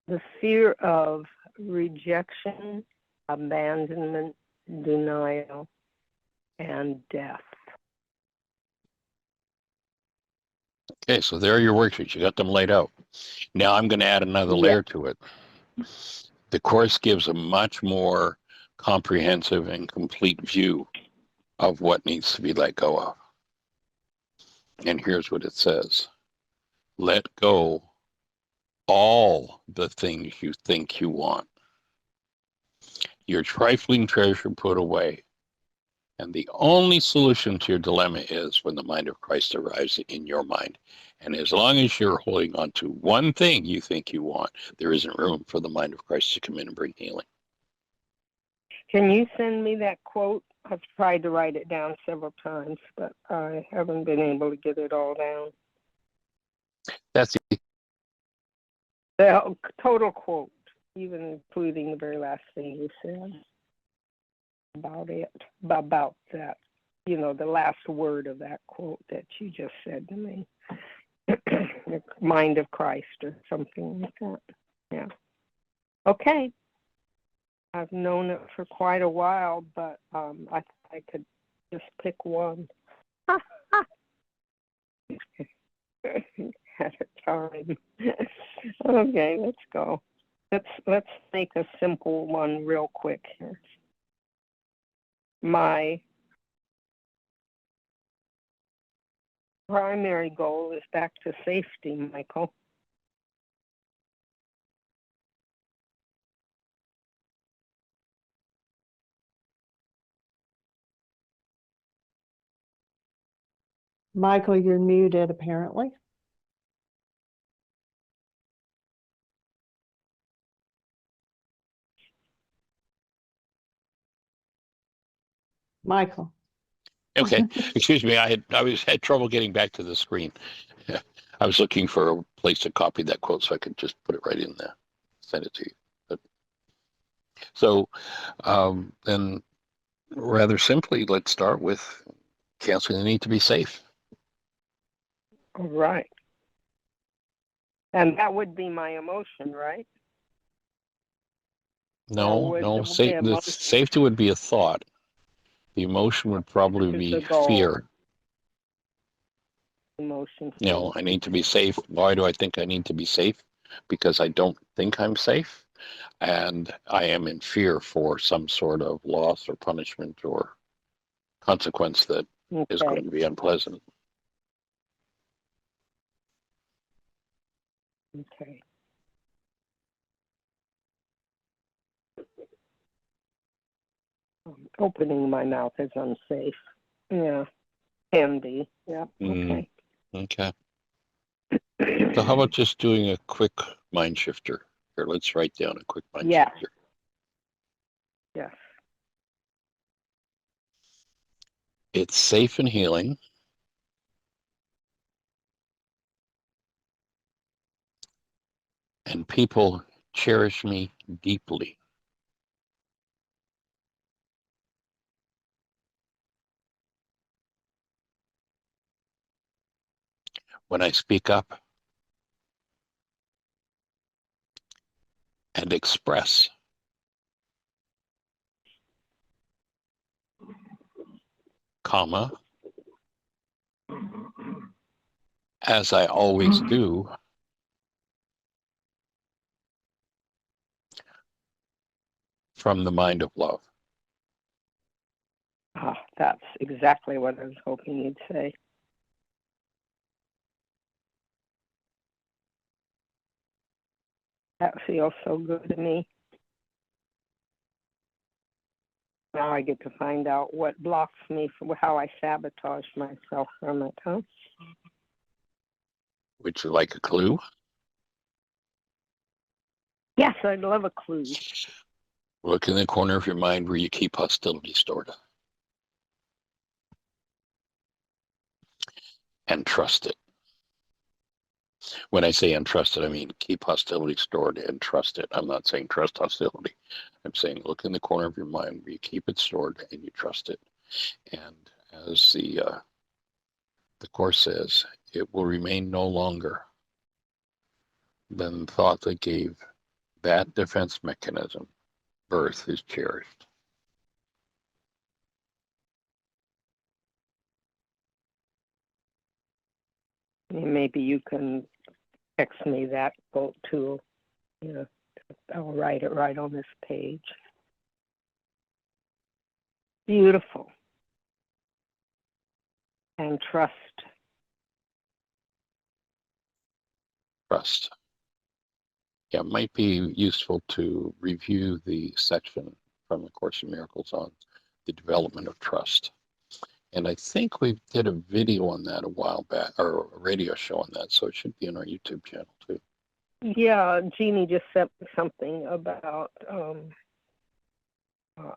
the fear of rejection, abandonment, denial, and death. Okay, so there are your worksheets. You got them laid out. Now I'm going to add another layer to it. The course gives a much more comprehensive and complete view of what needs to be let go of. And here's what it says. Let go all the things you think you want. Your trifling treasure put away. And the only solution to your dilemma is when the mind of Christ arrives in your mind. And as long as you're holding on to one thing you think you want, there isn't room for the mind of Christ to come in and bring healing. Can you send me that quote? I've tried to write it down several times, but I haven't been able to get it all down. That's it. The total quote, even including the very last thing you said about that, the last word of that quote that you just said to me. The mind of Christ or something like that. Yeah. Okay. I've known it for quite a while, but I could just pick one at a time. Okay, let's go. Let's make a simple one real quick here. My primary goal is back to safety, Michael. Michael, you're muted apparently. Michael. Okay, excuse me. I had trouble getting back to the screen. I was looking for a place to copy that quote so I could just put it right in there, send it to you. But, so then, rather simply, let's start with canceling the need to be safe. All right. And that would be my emotion, right? No, the safety would be a thought. The emotion would probably be fear. Emotion. I need to be safe. Why do I think I need to be safe? Because I don't think I'm safe, and I am in fear for some sort of loss or punishment or consequence that is going to be unpleasant. Okay. Opening my mouth is unsafe. Yeah, can be. Yeah. Mm. Okay. Okay. So how about just doing a quick mind shifter? Here, let's write down a quick mind Yeah. shifter. Yes. It's safe and healing. And people cherish me deeply. When I speak up and express, comma, as I always do, from the mind of love. That's exactly what I was hoping you'd say. That feels so good to me. Now I get to find out what blocks me from how I sabotage myself from it, huh? Would you like a clue? Yes, I'd love a clue. Look in the corner of your mind where you keep hostility stored and trust it. When I say untrusted, I mean keep hostility stored and trust it. I'm not saying trust hostility. I'm saying look in the corner of your mind where you keep it stored and you trust it. And as the Course says, it will remain no longer than thought that gave that defense mechanism birth is cherished. Maybe you can text me that quote too. You know, I'll write it right on this page. Beautiful. And trust. Trust. Yeah, it might be useful to review the section from the Course in Miracles on the development of trust. And I think we did a video on that a while back, or a radio show on that, so it should be on our YouTube channel too. Yeah, Jeannie just sent me something about,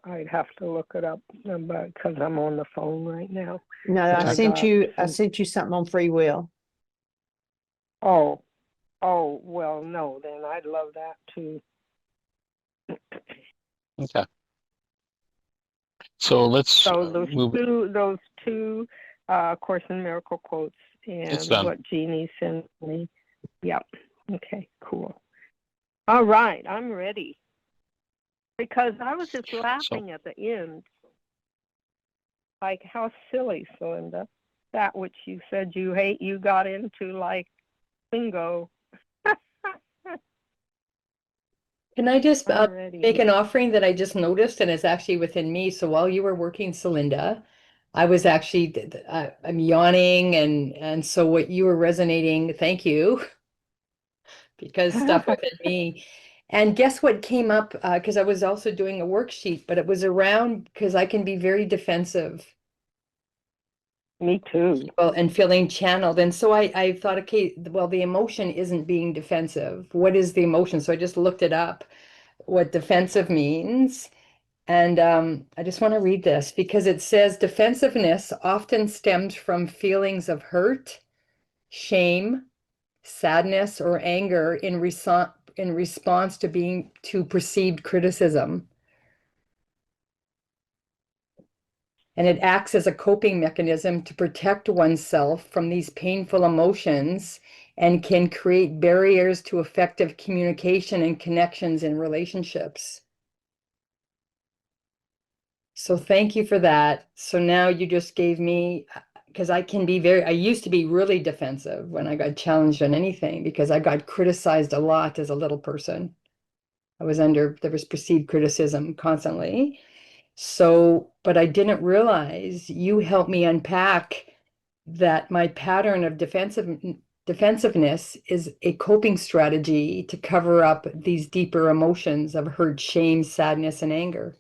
I'd have to look it up because I'm on the phone right now. No, I Okay. sent you something on free will. Oh, well, no, then I'd love that too. Okay. So let's So those move. two Course in Miracle quotes It's and done. what Jeannie sent me. Yep. Okay, cool. All right, I'm ready. Because I was just laughing at the end. Like, how silly, Celinda. That which you said you hate, you got into like bingo. Can I just Already. make an offering that I just noticed and it's actually within me? So while you were working, Celinda, I was actually, I'm yawning and so what you were resonating, thank you, because stuff within me. And guess what came up? Because I was also doing a worksheet, but it was around because I can be very defensive. Me too. Well, and feeling channeled. And so I thought, okay, well, the emotion isn't being defensive. What is the emotion? So I just looked it up, what defensive means. And I just want to read this because it says defensiveness often stems from feelings of hurt, shame, sadness, or anger in response to perceived criticism. And it acts as a coping mechanism to protect oneself from these painful emotions and can create barriers to effective communication and connections in relationships. So thank you for that. So now you just gave me, because I used to be really defensive when I got challenged on anything because I got criticized a lot as a little person. There was perceived criticism constantly. So, but I didn't realize you helped me unpack that my pattern of defensiveness is a coping strategy to cover up these deeper emotions of hurt, shame, sadness, and anger.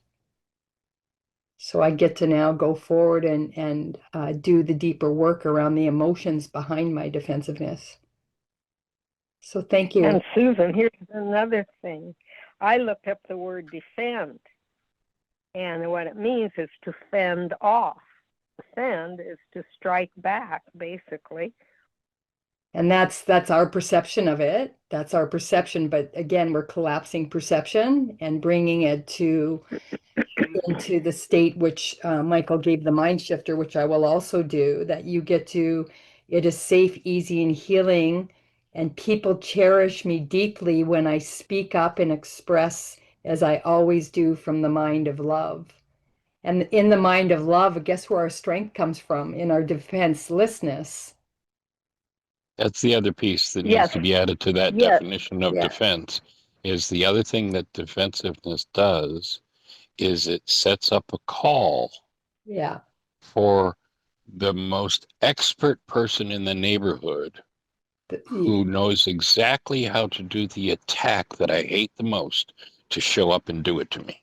So I get to now go forward and do the deeper work around the emotions behind my defensiveness. So thank you. And Susan, here's another thing. I looked up the word defend, and what it means is to fend off. Defend is to strike back, basically. And that's our perception of it. That's our perception. But again, we're collapsing perception and bringing it into the state which Michael gave the mind shifter, which I will also do, that you get to, it is safe, easy, and healing. And people cherish me deeply when I speak up and express as I always do from the mind of love. And in the mind of love, guess where our strength comes from? In our defenselessness. That's the other piece that needs Yes, to be added to that yes, definition of yes. defense. Is the other thing that defensiveness does is it sets up a call Yeah. for the most expert person in the neighborhood who knows exactly how to do the attack that I hate the most to show up and do it to me.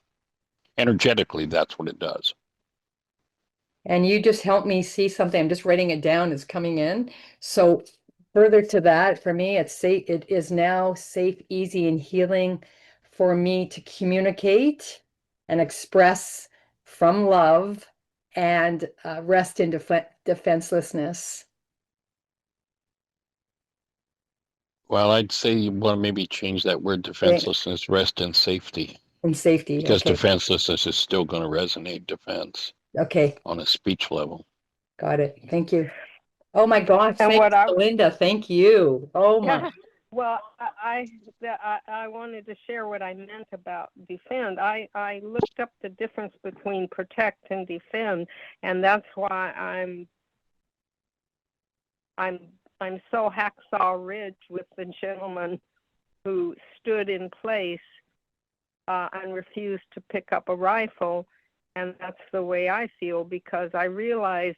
Energetically, that's what it does. And you just helped me see something. I'm just writing it down as coming in. So further to that, for me, it's safe. It is now safe, easy, and healing for me to communicate and express from love and rest in defenselessness. Well, I'd say you want to maybe change that word defenselessness, rest in safety, In safety. because Okay. defenselessness is still going to resonate defense Okay. on a speech level. Got it. Thank you. Oh my gosh. And Thanks, what I Belinda. Thank you. Oh my. Yeah. Well, I wanted to share what I meant about defend. I looked up the difference between protect and defend, and that's why I'm so hacksaw ridge with the gentleman who stood in place and refused to pick up a rifle, and that's the way I feel, because I realized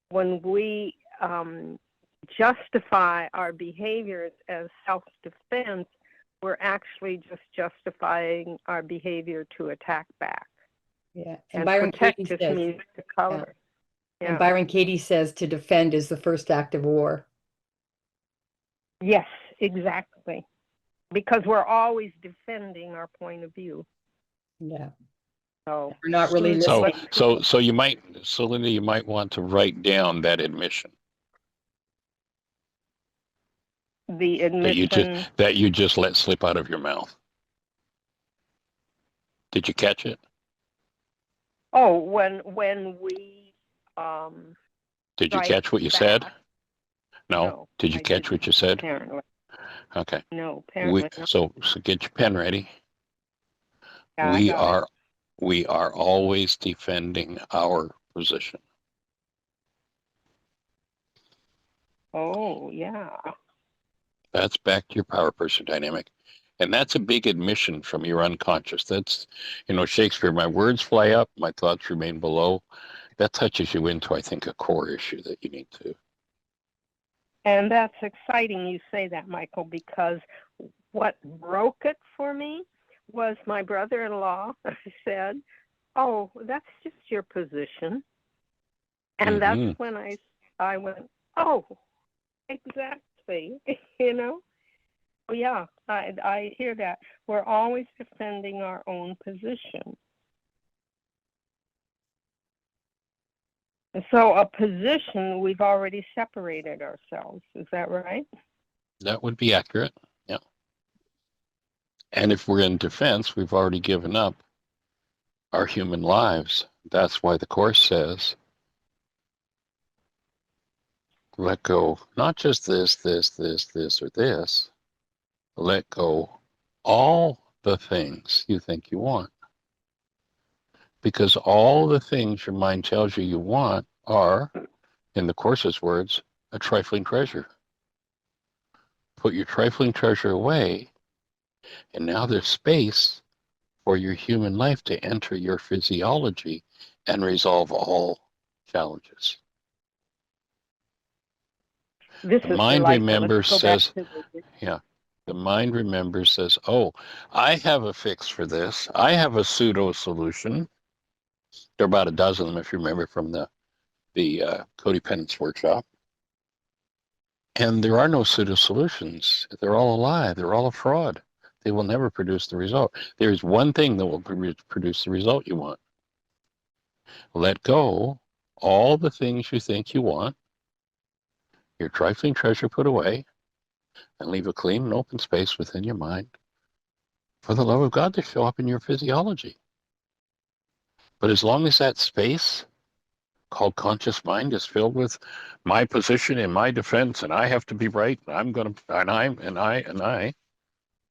when we justify our behaviors as self-defense, we're actually just justifying our behavior to attack back. Yeah. And Byron protect Katie just says, means to cover. and Yeah. Byron Katie says to defend is the first act of war. Yes, exactly. Because we're always defending our point of view. Yeah. So We're not really So, listening. so you might, so Linda, you might want to write down that admission the that admission. you just let slip out of your mouth. Did you catch it? Oh, when we Did you strike catch what you said? back. No. No, Did you I catch didn't, what you said? apparently. Okay. No, apparently not. So get your pen ready. Yeah, I We got it. are always defending our position. Oh, yeah. That's back to your power person dynamic. And that's a big admission from your unconscious. That's, Shakespeare, my words fly up, my thoughts remain below. That touches you into, I think, a core issue that you need to. And that's exciting you say that, Michael, because what broke it for me was my brother-in-law said, oh, that's just your position. And that's when I went, oh, exactly, Yeah, I hear that. We're always defending our own position. And so a position, we've already separated ourselves. Is that right? That would be accurate. Yeah. And if we're in defense, we've already given up our human lives. That's why the Course says, let go, not just this, or this. Let go all the things you think you want. Because all the things your mind tells you want are, in the Course's words, a trifling treasure. Put your trifling treasure away, and now there's space for your human life to enter your physiology and resolve all challenges. This The is mind delightful. remembers, Let's go back says, to the... yeah, the mind remembers, says, oh, I have a fix for this. I have a pseudo solution. There are about a dozen of them, if you remember, from the codependence workshop. And there are no pseudo solutions. They're all a lie. They're all a fraud. They will never produce the result. There's one thing that will produce the result you want. Let go all the things you think you want, your trifling treasure put away, and leave a clean and open space within your mind for the love of God to show up in your physiology. But as long as that space called conscious mind is filled with my position and my defense, and I have to be right, and I'm going to, and I,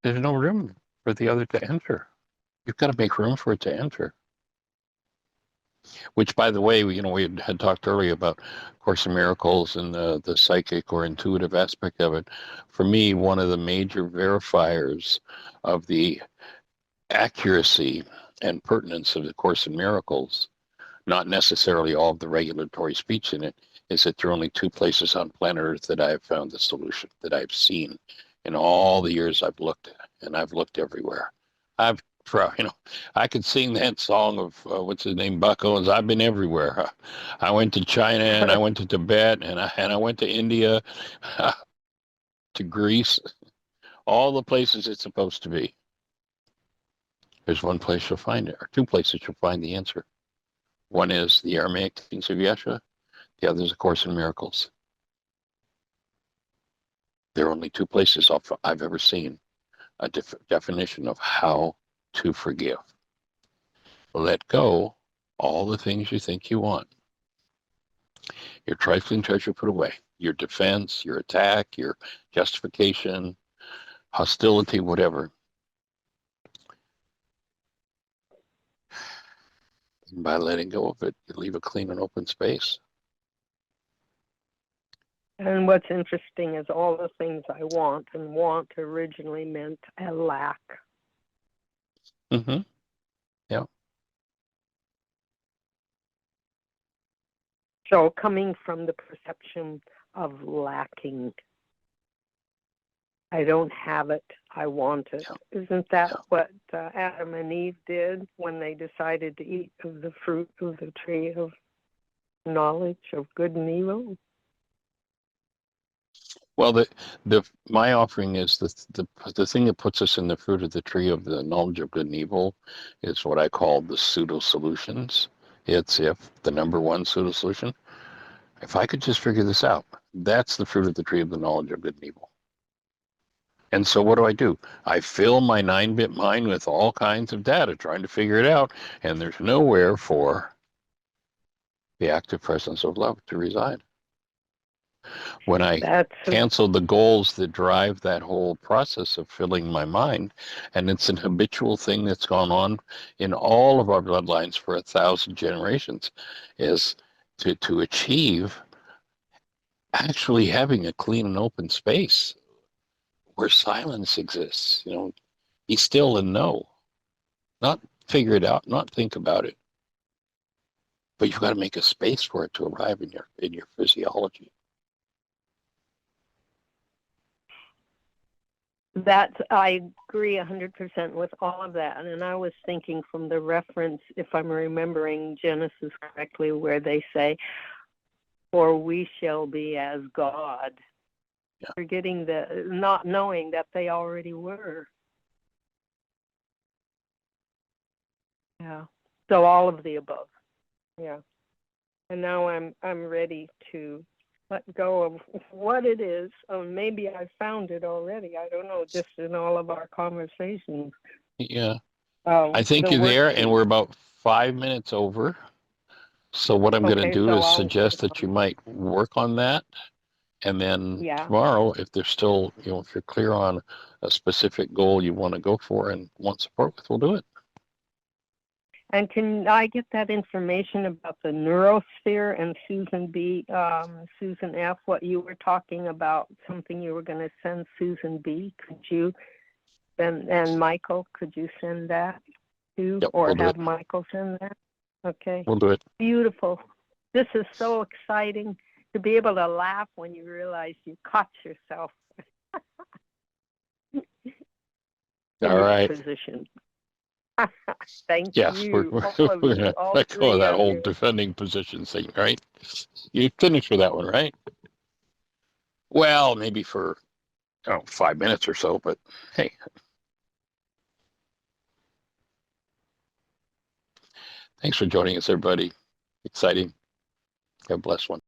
there's no room for the other to enter. You've got to make room for it to enter. Which, by the way, we had talked earlier about Course in Miracles and the psychic or intuitive aspect of it. For me, one of the major verifiers of the accuracy and pertinence of the Course in Miracles, not necessarily all of the regulatory speech in it, is that there are only two places on planet Earth that I have found the solution, that I've seen in all the years I've looked, and I've looked everywhere. I could sing that song of what's his name, Buck Owens. I've been everywhere. I went to China, and I went to Tibet, and I went to India, to Greece, all the places it's supposed to be. There's one place you'll find it, or two places you'll find the answer. One is the Aramaic teachings of Yeshua. The other is A Course in Miracles. There are only two places I've ever seen a definition of how to forgive. Let go all the things you think you want. Your trifling treasure put away. Your defense, your attack, your justification, hostility, whatever. And by letting go of it, you leave a clean and open space. And what's interesting is all the things I want, and want originally meant a lack. Mm-hmm. Yeah. So coming from the perception of lacking, I don't have it, I want it. Yeah. Isn't that Yeah. what Adam and Eve did when they decided to eat of the fruit of the tree of knowledge of good and evil? Well, my offering is the thing that puts us in the fruit of the tree of the knowledge of good and evil is what I call the pseudo solutions. It's if the number one pseudo solution. If I could just figure this out, that's the fruit of the tree of the knowledge of good and evil. And so what do? I fill my 9-bit mind with all kinds of data trying to figure it out, and there's nowhere for the active presence of love to reside. When I cancel the goals that drive that whole process of filling my mind, and it's an habitual thing that's gone on in all of our bloodlines for 1,000 generations, is to achieve actually having a clean and open space where silence exists. Be still and know, not figure it out, not think about it, but you've got to make a space for it to arrive in your physiology. I agree 100% with all of that. And I was thinking from the reference, if I'm remembering Genesis correctly, where they say, "For we shall be as God," forgetting not knowing that they already were. Yeah. So all of the above. Yeah. And now I'm ready to let go of what it is. Oh, maybe I found it already. I don't know, just in all of our conversations. Yeah. I think you're there, and we're about 5 minutes over. So what I'm going to do is suggest that you might work on that. And then tomorrow, if there's still, if you're clear on a specific goal you want to go for and want support with, we'll do it. And can I get that information about the neurosphere and Susan F., what you were talking about, something you were going to send Susan B? Could you, and Michael, could you send that too? Yep, or we'll have Michael send that? Okay. We'll do it. Beautiful. This is so exciting to be able to laugh when you realize you caught yourself in All right. this position. Thank Yes, you, we're all of we're you, gonna all let go of three that of whole you. defending position thing, right? You finished with that one, right? Well, maybe for 5 minutes or so, but hey, thanks for joining us, everybody. Exciting. Have a blessed one.